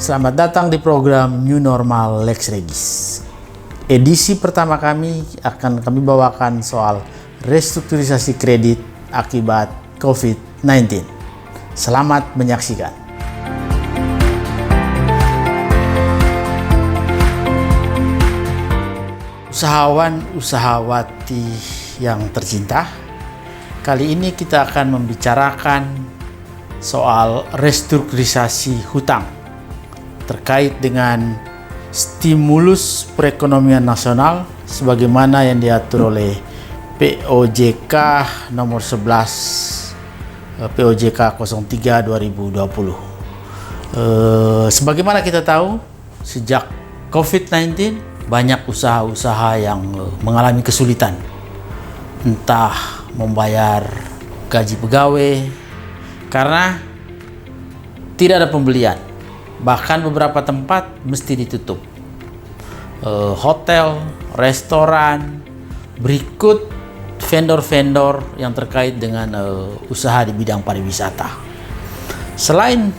Selamat datang di program New Normal Lex Regis. Edisi pertama kami akan kami bawakan soal restrukturisasi kredit akibat COVID-19. Selamat menyaksikan. Usahawan-usahawati yang tercinta, kali ini kita akan membicarakan soal restrukturisasi hutang terkait dengan stimulus perekonomian nasional sebagaimana yang diatur oleh POJK nomor 11 POJK 03 2020. Sebagaimana kita tahu, sejak COVID-19 banyak usaha-usaha yang mengalami kesulitan, entah membayar gaji pegawai karena tidak ada pembelian. Bahkan beberapa tempat mesti ditutup. Hotel, restoran, berikut vendor-vendor yang terkait dengan usaha di bidang pariwisata. Selain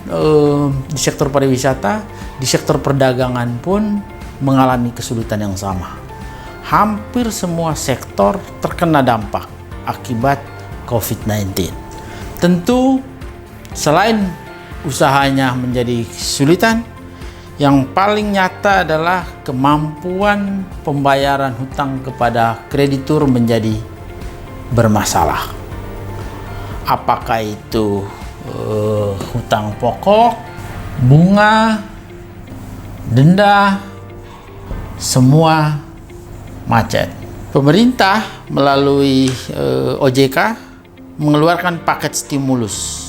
di sektor pariwisata, di sektor perdagangan pun mengalami kesulitan yang sama. Hampir semua sektor terkena dampak akibat COVID-19. Tentu selain usahanya menjadi kesulitan, yang paling nyata adalah kemampuan pembayaran hutang kepada kreditur menjadi bermasalah. Apakah itu hutang pokok, bunga, denda, semua macet. Pemerintah melalui OJK mengeluarkan paket stimulus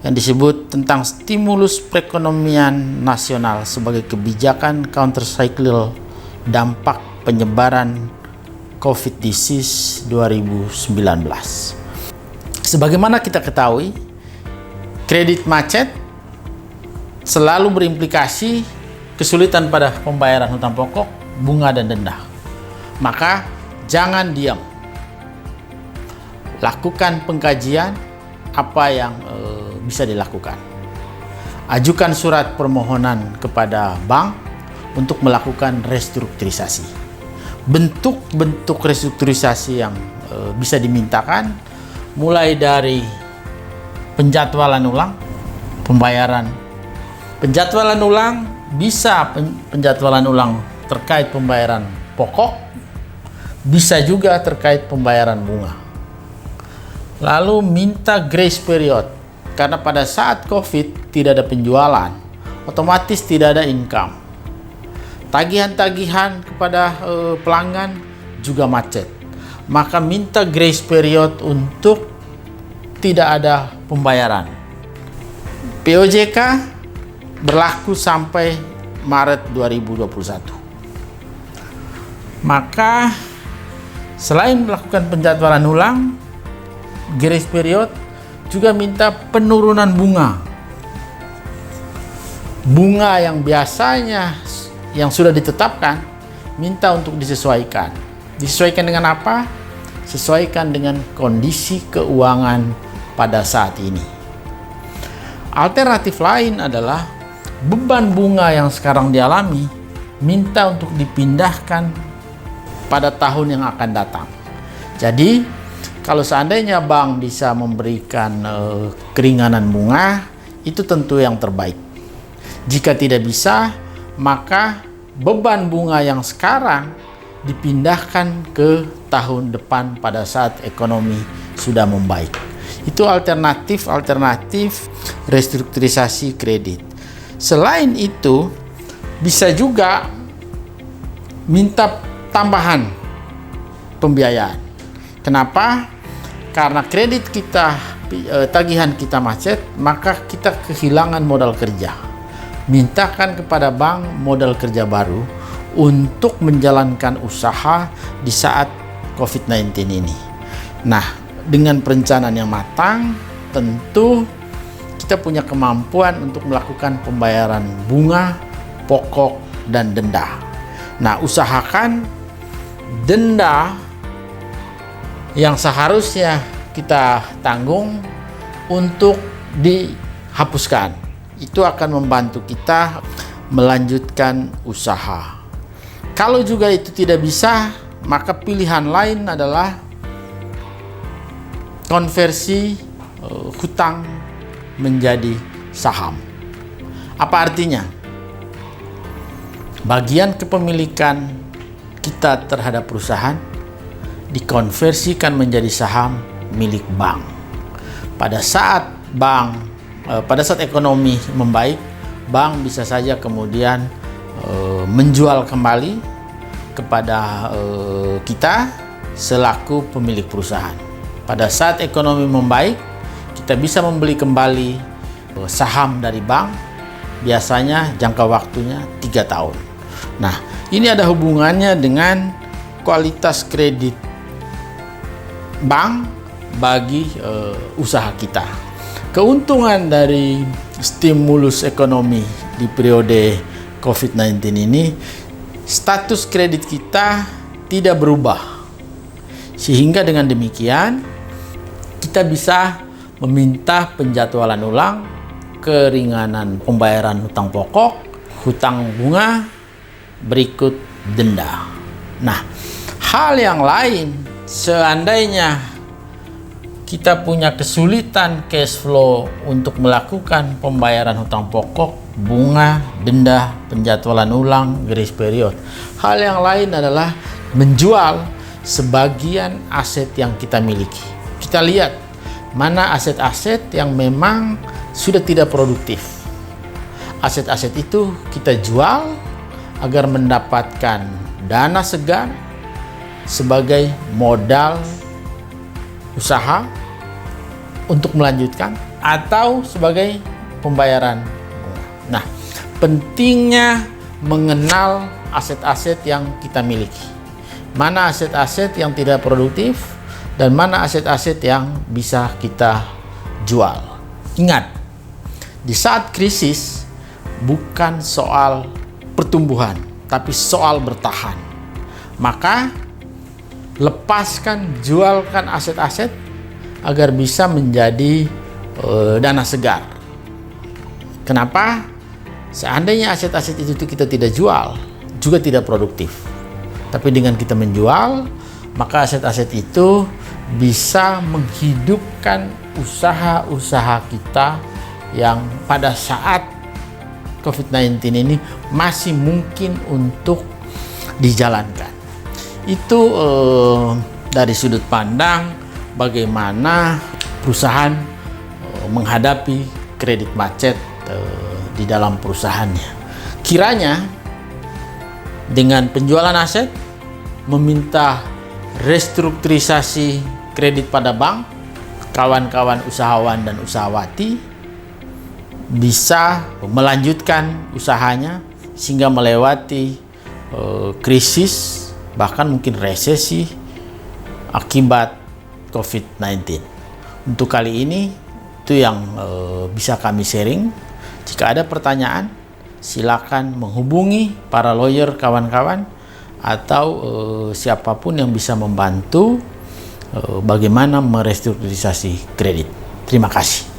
yang disebut tentang stimulus perekonomian nasional sebagai kebijakan countercyclical dampak penyebaran COVID disease 2019. Sebagaimana kita ketahui, kredit macet selalu berimplikasi kesulitan pada pembayaran hutang pokok, bunga dan denda. Maka jangan diam. Lakukan pengkajian apa yang bisa dilakukan. Ajukan surat permohonan kepada bank untuk melakukan restrukturisasi. Bentuk-bentuk restrukturisasi yang bisa dimintakan mulai dari penjadwalan ulang, pembayaran. Penjadwalan ulang bisa penjadwalan ulang terkait pembayaran pokok, bisa juga terkait pembayaran bunga. Lalu minta grace period, karena pada saat COVID tidak ada penjualan, otomatis tidak ada income. Tagihan-tagihan kepada pelanggan juga macet. Maka minta grace period untuk tidak ada pembayaran. POJK berlaku sampai Maret 2021. Maka selain melakukan penjadwalan ulang, grace period, juga minta penurunan bunga. Bunga yang biasanya yang sudah ditetapkan, minta untuk disesuaikan. Disesuaikan dengan apa? Sesuaikan dengan kondisi keuangan pada saat ini. Alternatif lain adalah beban bunga yang sekarang dialami, minta untuk dipindahkan pada tahun yang akan datang. Jadi kalau seandainya bank bisa memberikan keringanan bunga, itu tentu yang terbaik. Jika tidak bisa, maka beban bunga yang sekarang dipindahkan ke tahun depan pada saat ekonomi sudah membaik. Itu alternatif restrukturisasi kredit. Selain itu, bisa juga minta tambahan pembiayaan. Kenapa? Karena kredit kita, tagihan kita macet, maka kita kehilangan modal kerja. Mintakan kepada bank modal kerja baru untuk menjalankan usaha di saat COVID-19 ini. Nah, dengan perencanaan yang matang, tentu kita punya kemampuan untuk melakukan pembayaran bunga, pokok, dan denda. Nah, usahakan denda yang seharusnya kita tanggung untuk dihapuskan. itu akan membantu kita melanjutkan usaha. Kalau juga itu tidak bisa, maka pilihan lain adalah konversi hutang menjadi saham. Apa artinya? Bagian kepemilikan kita terhadap perusahaan dikonversikan menjadi saham milik bank. Pada saat ekonomi membaik, bank bisa saja kemudian menjual kembali kepada kita selaku pemilik perusahaan. Pada saat ekonomi membaik, kita bisa membeli kembali saham dari bank, biasanya jangka waktunya 3 tahun. Nah, ini ada hubungannya dengan kualitas kredit bank bagi usaha kita. Keuntungan dari stimulus ekonomi di periode COVID-19 ini, status kredit kita tidak berubah. Sehingga dengan demikian, kita bisa meminta penjadwalan ulang, keringanan pembayaran hutang pokok, hutang bunga, berikut denda. Nah, hal yang lain, seandainya kita punya kesulitan cash flow untuk melakukan pembayaran hutang pokok, bunga, denda, penjadwalan ulang, grace period. Hal yang lain adalah menjual sebagian aset yang kita miliki. Kita lihat mana aset-aset yang memang sudah tidak produktif. Aset-aset itu kita jual agar mendapatkan dana segar sebagai modal usaha untuk melanjutkan atau sebagai pembayaran bunga. Nah, pentingnya mengenal aset-aset yang kita miliki. Mana aset-aset yang tidak produktif dan mana aset-aset yang bisa kita jual. Ingat, di saat krisis bukan soal pertumbuhan, tapi soal bertahan. Maka lepaskan, jualkan aset-aset agar bisa menjadi dana segar. Kenapa? Seandainya aset-aset itu kita tidak jual, juga tidak produktif. Tapi dengan kita menjual, maka aset-aset itu bisa menghidupkan usaha-usaha kita yang pada saat COVID-19 ini masih mungkin untuk dijalankan. Itu dari sudut pandang bagaimana perusahaan menghadapi kredit macet di dalam perusahaannya. Kiranya dengan penjualan aset, meminta restrukturisasi kredit pada bank, kawan-kawan usahawan dan usahawati bisa melanjutkan usahanya sehingga melewati krisis, bahkan mungkin resesi akibat COVID-19. Untuk kali ini itu yang bisa kami sharing. Jika ada pertanyaan, silakan menghubungi para lawyer kawan-kawan atau siapapun yang bisa membantu bagaimana merestrukturisasi kredit. Terima kasih.